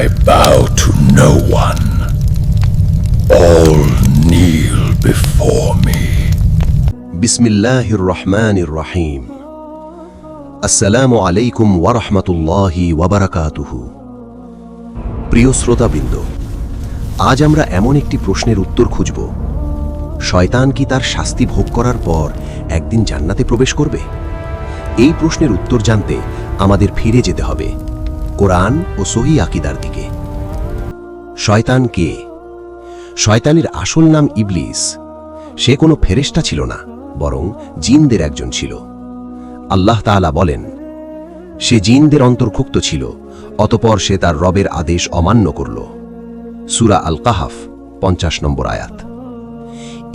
I bow to no one. All kneel before me. বিসমিল্লাহির রহমানির রহিম। আসসালামু আলাইকুম ওয়া রাহমাতুল্লাহি ওয়া বারাকাতুহু। প্রিয় শ্রোতাবৃন্দ, আজ আমরা এমন একটি প্রশ্নের উত্তর খুঁজব। শয়তান কি তার শাস্তি ভোগ করার পর একদিন জান্নাতে প্রবেশ করবে? এই প্রশ্নের উত্তর জানতে আমাদের ফিরে যেতে হবে কোরআন ও সহিহ আকীদার দিকে। শয়তান কে? শয়তানের আসল নাম ইবলিস। সে কোনো ফেরেশতা ছিল না, বরং জিনদের একজন ছিল। আল্লাহ তাআলা বলেন, সে জিনদের অন্তর্ভুক্ত ছিল, অতঃপর সে তার রবের আদেশ অমান্য করল। সূরা আল কাহাফ 50 নম্বর আয়াত।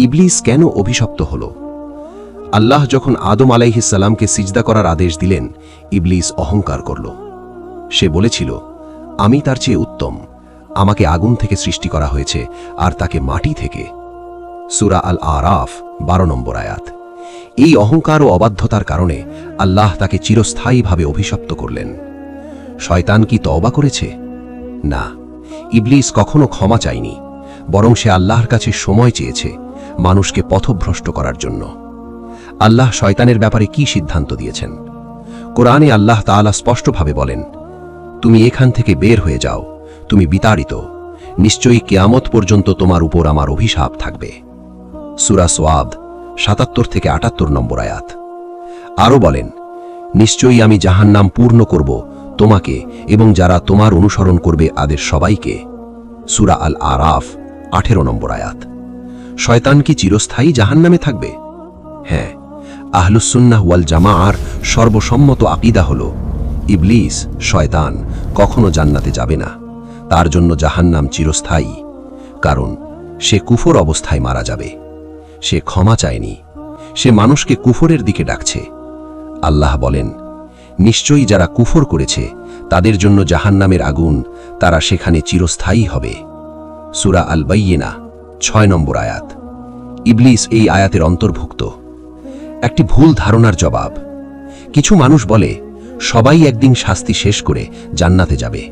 ইবলিস কেন অভিশপ্ত হল? আল্লাহ যখন আদম আলাইহিস সালামকে সিজদা করার আদেশ দিলেন, ইবলিস অহংকার করল। সে বলেছিল, আমি তার চেয়ে উত্তম, আমাকে আগুন থেকে সৃষ্টি করা হয়েছে আর তাকে মাটি থেকে। সূরা আল আরাফ 12 নম্বর আয়াত। এই অহংকার ও অবাধ্যতার কারণে আল্লাহ তাকে চিরস্থায়ীভাবে অভিশপ্ত করলেন। শয়তান কি তওবা করেছে? না, ইবলিস কখনো ক্ষমা চায়নি, বরং সে আল্লাহর কাছে সময় চেয়েছে মানুষকে পথভ্রষ্ট করার জন্য। আল্লাহ শয়তানের ব্যাপারে কি সিদ্ধান্ত দিয়েছেন? কোরআনে আল্লাহ তাআলা স্পষ্টভাবে বলেন, তুমি এখান থেকে বের হয়ে যাও, তুমি বিতাড়িত, নিশ্চয়ই কিয়ামত পর্যন্ত তোমার উপর আমার অভিশাপ থাকবে। সূরা সোয়াদ 77 থেকে 78 নম্বর আয়াত। আরও বলেন, নিশ্চয়ই আমি জাহান্নাম পূর্ণ করব তোমাকে এবং যারা তোমার অনুসরণ করবে তাদের সবাইকে। সূরা আল আরাফ 18 নম্বর আয়াত। শয়তান কি চিরস্থায়ী জাহান্নামে থাকবে? হ্যাঁ, আহলুস সুন্নাহ ওয়াল জামাআর সর্বসম্মত আকীদা হল, ইবলিস শয়তান কখনো জান্নাতে যাবে না। তার জন্য জাহান্নাম চিরস্থায়ী, কারণ সে কুফর অবস্থায় মারা যাবে। সে ক্ষমা চায়নি, সে মানুষকে কুফরের দিকে ডাকছে। আল্লাহ বলেন, নিশ্চয়ই যারা কুফর করেছে তাদের জন্য জাহান্নামের আগুন, তারা সেখানে চিরস্থায়ী হবে। সূরা আল বাইয়িনা 6 নম্বর আয়াত। ইবলিস এই আয়াতের অন্তর্ভুক্ত। একটি ভুল ধারণার জবাব। কিছু মানুষ বলে, সবাই একদিন শাস্তি শেষ করে জান্নাতে যাবে।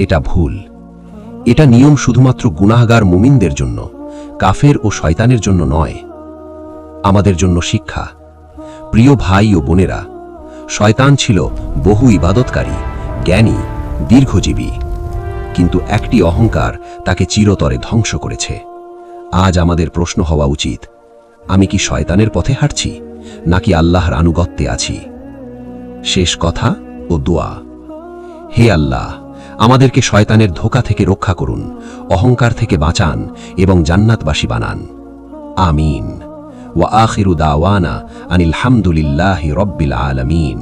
এটা ভুল। এটা নিয়ম শুধুমাত্র গুনাহগার মুমিনদের জন্য, কাফের ও শয়তানের জন্য নয়। আমাদের জন্য শিক্ষা। প্রিয় ভাই ও বোনেরা, শয়তান ছিল বহু ইবাদতকারী, জ্ঞানী, দীর্ঘজীবী, কিন্তু একটি অহংকার তাকে চিরতরে ধ্বংস করেছে। আজ আমাদের প্রশ্ন হওয়া উচিত, আমি কি শয়তানের পথে হাঁটছি নাকি আল্লাহর আনুগত্যে আছি? শেষ কথা ও দোয়া। হে আল্লাহ, আমাদেরকে শয়তানের ধোঁকা থেকে রক্ষা করুন, অহংকার থেকে বাঁচান এবং জান্নাতবাসী বানান। আমিন। ওয়া আখিরু দাওয়ানা আনিল হামদুলিল্লাহি রাব্বিল আলামিন।